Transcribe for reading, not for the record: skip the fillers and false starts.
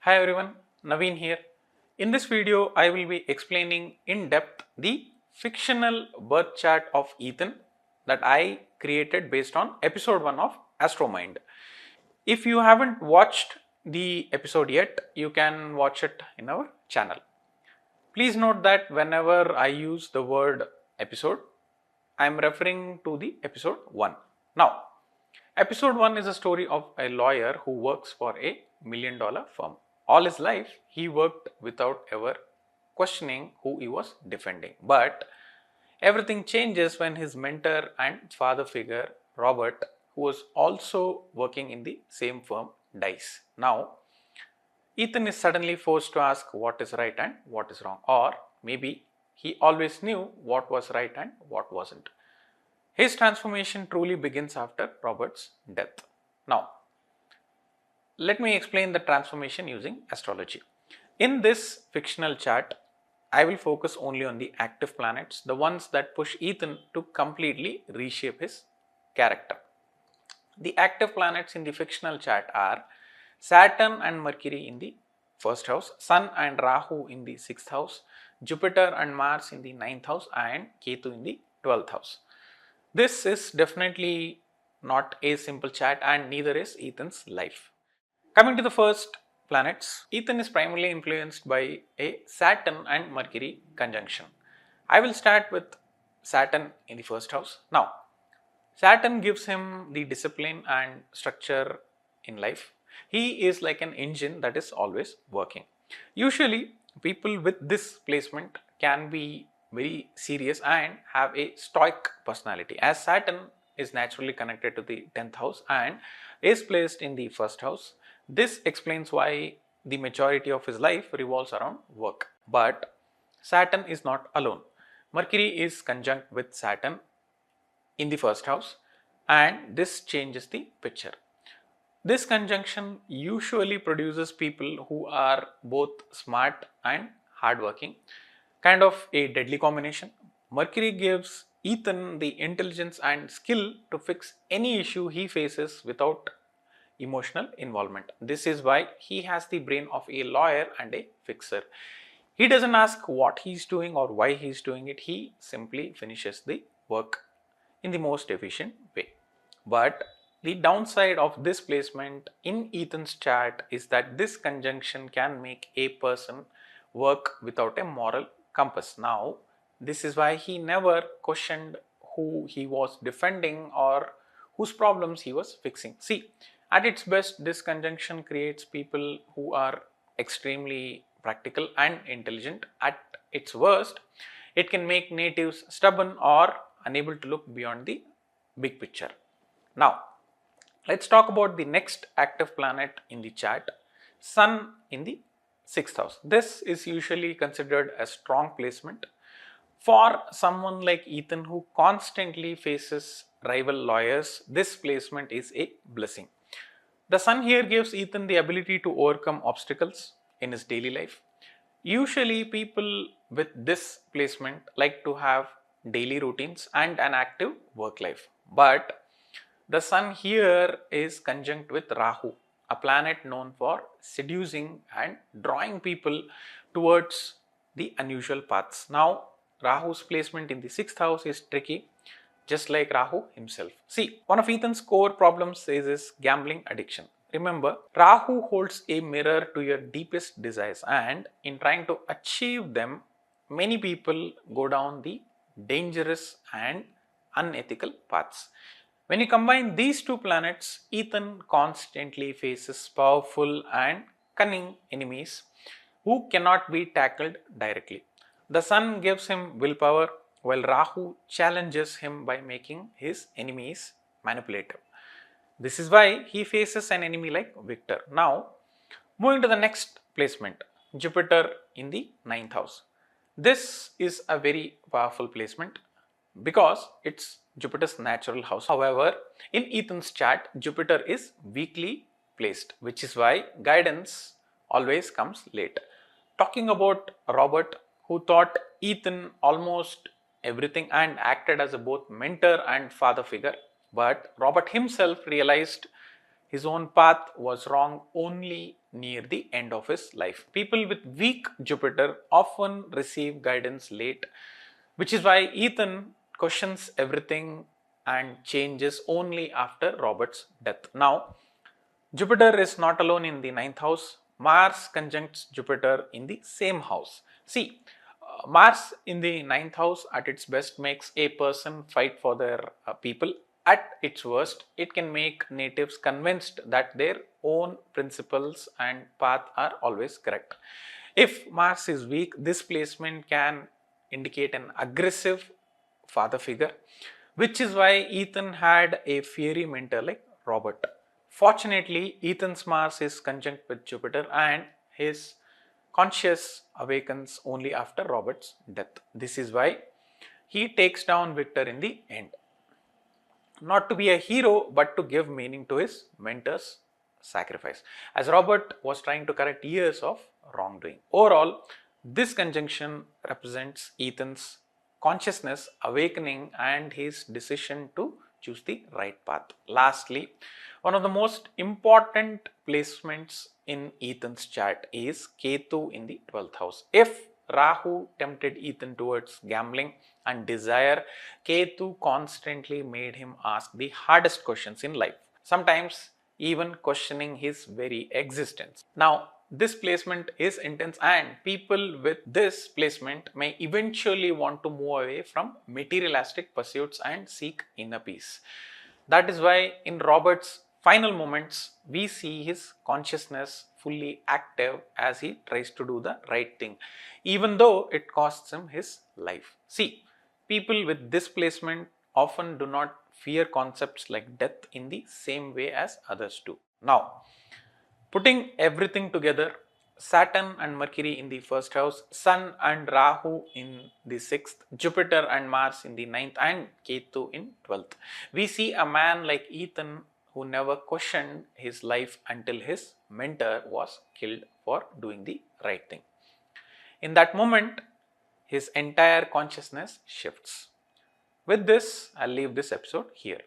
Hi everyone, Naveen here. In this video, I will be explaining in depth the fictional birth chart of Ethan that I created based on episode 1 of AstroMind. If you haven't watched the episode yet, you can watch it in our channel. Please note that whenever I use the word episode, I am referring to the episode 1. Now, episode 1 is a story of a lawyer who works for a $1,000,000 firm. All his life, he worked without ever questioning who he was defending. But everything changes when his mentor and father figure, Robert, who was also working in the same firm, dies. Now, Ethan is suddenly forced to ask what is right and what is wrong, or maybe he always knew what was right and what wasn't. His transformation truly begins after Robert's death. Now, let me explain the transformation using astrology. In this fictional chart, I will focus only on the active planets, the ones that push Ethan to completely reshape his character. The active planets in the fictional chart are Saturn and Mercury in the first house, Sun and Rahu in the sixth house, Jupiter and Mars in the ninth house, and Ketu in the 12th house. This is definitely not a simple chart, and neither is Ethan's life. Coming to the first planets, Ethan is primarily influenced by a Saturn and Mercury conjunction. I will start with Saturn in the first house. Now, Saturn gives him the discipline and structure in life. He is like an engine that is always working. Usually, people with this placement can be very serious and have a stoic personality, as Saturn is naturally connected to the 10th house and is placed in the first house. This explains why the majority of his life revolves around work. But Saturn is not alone. Mercury is conjunct with Saturn in the first house, and this changes the picture. This conjunction usually produces people who are both smart and hardworking, kind of a deadly combination. Mercury gives Ethan the intelligence and skill to fix any issue he faces without emotional involvement. This is why he has the brain of a lawyer and a fixer. He doesn't ask what he's doing or why he's doing it, he simply finishes the work in the most efficient way. But the downside of this placement in Ethan's chart is that this conjunction can make a person work without a moral compass. Now, this is why he never questioned who he was defending or whose problems he was fixing. See, at its best, this conjunction creates people who are extremely practical and intelligent. At its worst, it can make natives stubborn or unable to look beyond the big picture. Now, let's talk about the next active planet in the chart, Sun in the 6th house. This is usually considered a strong placement for someone like Ethan who constantly faces rival lawyers. This placement is a blessing. The Sun here gives Ethan the ability to overcome obstacles in his daily life. Usually, people with this placement like to have daily routines and an active work life. But the Sun here is conjunct with Rahu, a planet known for seducing and drawing people towards the unusual paths. Now, Rahu's placement in the 6th house is tricky, just like Rahu himself. See, one of Ethan's core problems is his gambling addiction. Remember, Rahu holds a mirror to your deepest desires, and in trying to achieve them, many people go down the dangerous and unethical paths. When you combine these two planets, Ethan constantly faces powerful and cunning enemies who cannot be tackled directly. The Sun gives him willpower, while Rahu challenges him by making his enemies manipulative. This is why he faces an enemy like Victor. Now, moving to the next placement, Jupiter in the 9th house. This is a very powerful placement because it's Jupiter's natural house. However, in Ethan's chart, Jupiter is weakly placed, which is why guidance always comes late. Talking about Robert, who taught Ethan almost everything and acted as a both mentor and father figure, but Robert himself realized his own path was wrong only near the end of his life. People with weak Jupiter often receive guidance late, which is why Ethan questions everything and changes only after Robert's death. Now, Jupiter is not alone in the ninth house. Mars conjuncts Jupiter in the same house. See, Mars in the ninth house at its best makes a person fight for their people. At its worst, it can make natives convinced that their own principles and path are always correct. If Mars is weak, this placement can indicate an aggressive father figure, which is why Ethan had a fiery mentor like Robert. Fortunately, Ethan's Mars is conjunct with Jupiter and his conscious awakens only after Robert's death. This is why he takes down Victor in the end. Not to be a hero, but to give meaning to his mentor's sacrifice, as Robert was trying to correct years of wrongdoing. Overall, this conjunction represents Ethan's consciousness awakening and his decision to choose the right path. Lastly, one of the most important placements in Ethan's chart is Ketu in the 12th house. If Rahu tempted Ethan towards gambling and desire, Ketu constantly made him ask the hardest questions in life, sometimes even questioning his very existence. Now, this placement is intense, and people with this placement may eventually want to move away from materialistic pursuits and seek inner peace. That is why in Robert's final moments, we see his consciousness fully active as he tries to do the right thing, even though it costs him his life. See, people with this placement often do not fear concepts like death in the same way as others do. Now, putting everything together, Saturn and Mercury in the first house, Sun and Rahu in the sixth, Jupiter and Mars in the ninth, and Ketu in 12th. We see a man like Ethan who never questioned his life until his mentor was killed for doing the right thing. In that moment, his entire consciousness shifts. With this, I'll leave this episode here.